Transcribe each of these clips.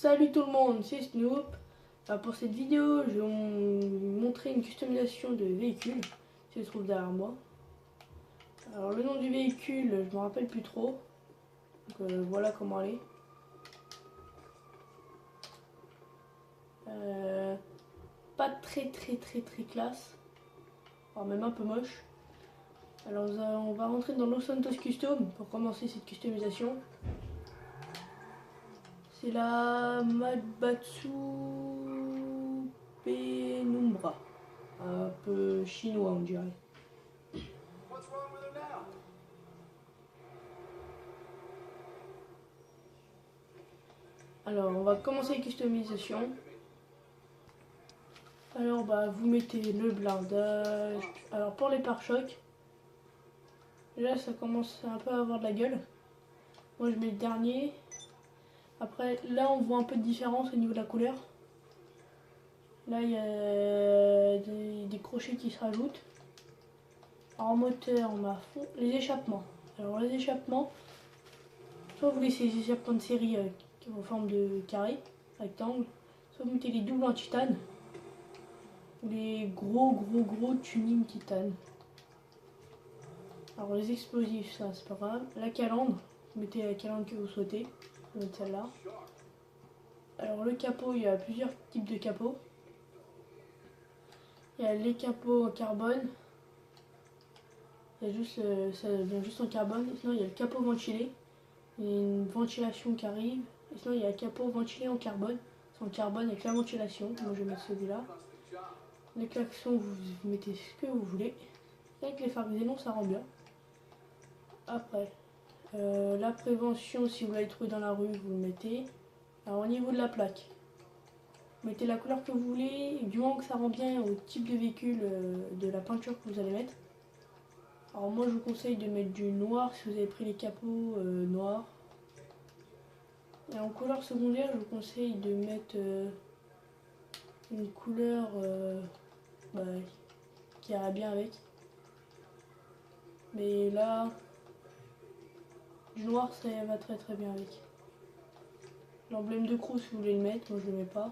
Salut tout le monde, c'est Snoop. Pour cette vidéo, je vais vous montrer une customisation de véhicule qui se trouve derrière moi. Alors le nom du véhicule, je me rappelle plus trop. Donc voilà comment elle est. Pas très classe. Alors même un peu moche. Alors on va rentrer dans Los Santos Custom pour commencer cette customisation. C'est la Mabatsu Penumbra. Un peu chinois on dirait. Alors on va commencer la customisation. Alors vous mettez le blindage. Alors pour les pare-chocs, là ça commence un peu à avoir de la gueule. Moi je mets le dernier. Après là on voit un peu de différence au niveau de la couleur. Là il y a des crochets qui se rajoutent. En moteur on a fond. Les échappements. Alors les échappements, soit vous laissez les échappements de série qui ont forme de carré, rectangle, soit vous mettez les doubles en titane. Ou les gros tuning titane. Alors les explosifs, ça c'est pas grave. La calandre, vous mettez la calandre que vous souhaitez. Vous mettez celle-là. Alors le capot, il y a plusieurs types de capots. Il y a les capots en carbone. Il y a juste, ça vient juste en carbone. Et sinon il y a le capot ventilé. Il y a une ventilation qui arrive. Et sinon il y a le capot ventilé en carbone. C'est en carbone avec la ventilation. Moi je vais mettre celui-là. Les klaxons, vous mettez ce que vous voulez. Et avec les phares xénon, ça rend bien. Après, la prévention, si vous l'avez trouvé dans la rue, vous le mettez. Alors au niveau de la plaque, vous mettez la couleur que vous voulez, du moment que ça rend bien au type de véhicule, de la peinture que vous allez mettre. Alors moi je vous conseille de mettre du noir si vous avez pris les capots noirs. Et en couleur secondaire, je vous conseille de mettre une couleur qui ira bien avec. Mais là, du noir ça va très bien avec. L'emblème de Crew si vous voulez le mettre, moi je le mets pas.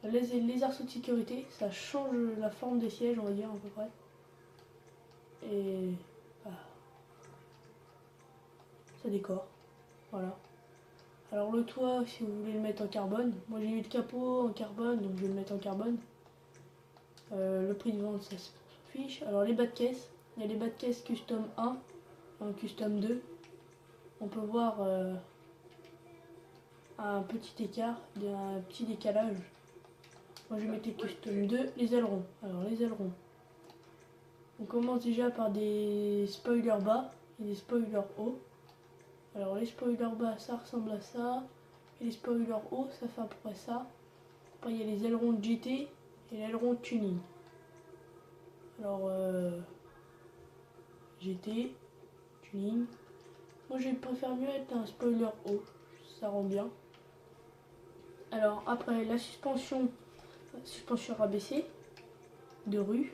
Les arceaux de sécurité, ça change la forme des sièges on va dire à peu près. Et ça décore. Voilà. Alors le toit si vous voulez le mettre en carbone, moi j'ai eu le capot en carbone donc je vais le mettre en carbone. Le prix de vente ça se fiche. Alors les bas de caisse, il y a les bas de caisse custom 1 et custom 2. On peut voir un petit écart, un petit décalage. Moi je mettais custom 2, les ailerons. Alors les ailerons. On commence déjà par des spoilers bas et des spoilers hauts. Alors les spoilers bas ça ressemble à ça. Et les spoilers hauts ça fait à peu près ça. Après il y a les ailerons de GT et l'aileron de tuning. Alors GT, tuning. Moi je préfère mieux être un spoiler haut. Ça rend bien. Alors après la suspension rabaissée, de rue,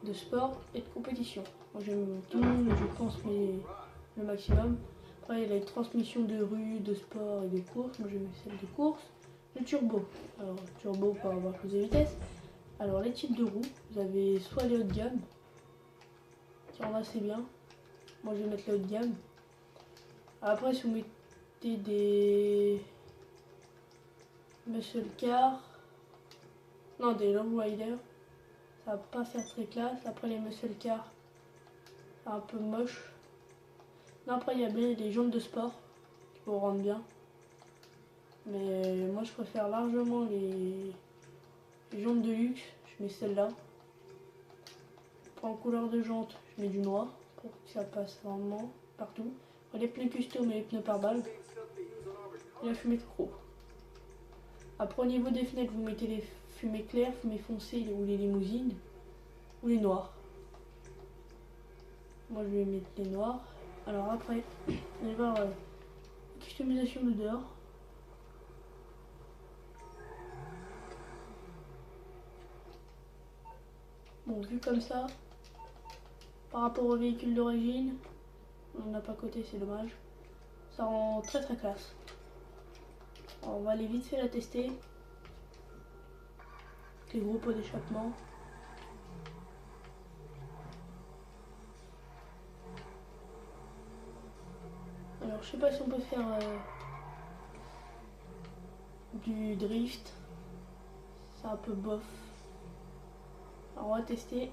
de sport et de compétition. Moi j'aime tout le monde, je pense le maximum. Après il y a les transmissions de rue, de sport et de course. Moi j'aime celle de course. Le turbo. Alors turbo pour avoir plus de vitesse. Alors les types de roues, vous avez soit les haut de gamme, qui rendent assez bien. Moi je vais mettre les haut de gamme. Après si vous mettez des muscle car, non des lowrider, ça va pas faire très classe. Après les muscle car, un peu moche. Non, après il y a bien les jantes de sport qui vous rendent bien. Mais moi je préfère largement les jantes de luxe, je mets celle-là. Pour en couleur de jante, je mets du noir pour que ça passe vraiment partout. Les pneus custom et les pneus par balle. Et la fumée de croc. Après au niveau des fenêtres, vous mettez les fumées claires, fumées foncées ou les limousines. Ou les noirs. Moi je vais mettre les noirs. Alors après, on va voir la customisation de dehors. Bon, vu comme ça, par rapport au véhicule d'origine, on n'a pas coté, c'est dommage. Ça rend très classe. Alors, on va aller vite fait la tester. Les gros pots d'échappement. Alors je sais pas si on peut faire du drift. C'est un peu bof. Alors on va tester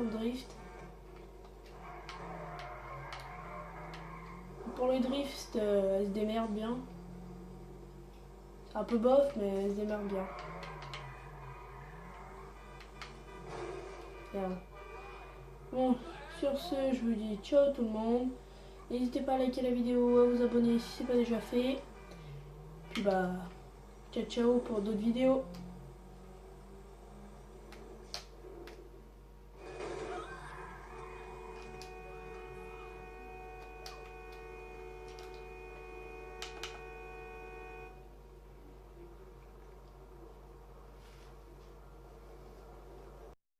le drift. Pour le drift, elle se démerde bien. C'est un peu bof, mais elle se démerde bien. Bien. Bon, sur ce, je vous dis ciao tout le monde. N'hésitez pas à liker la vidéo, à vous abonner si ce n'est pas déjà fait. Puis bah, ciao ciao pour d'autres vidéos.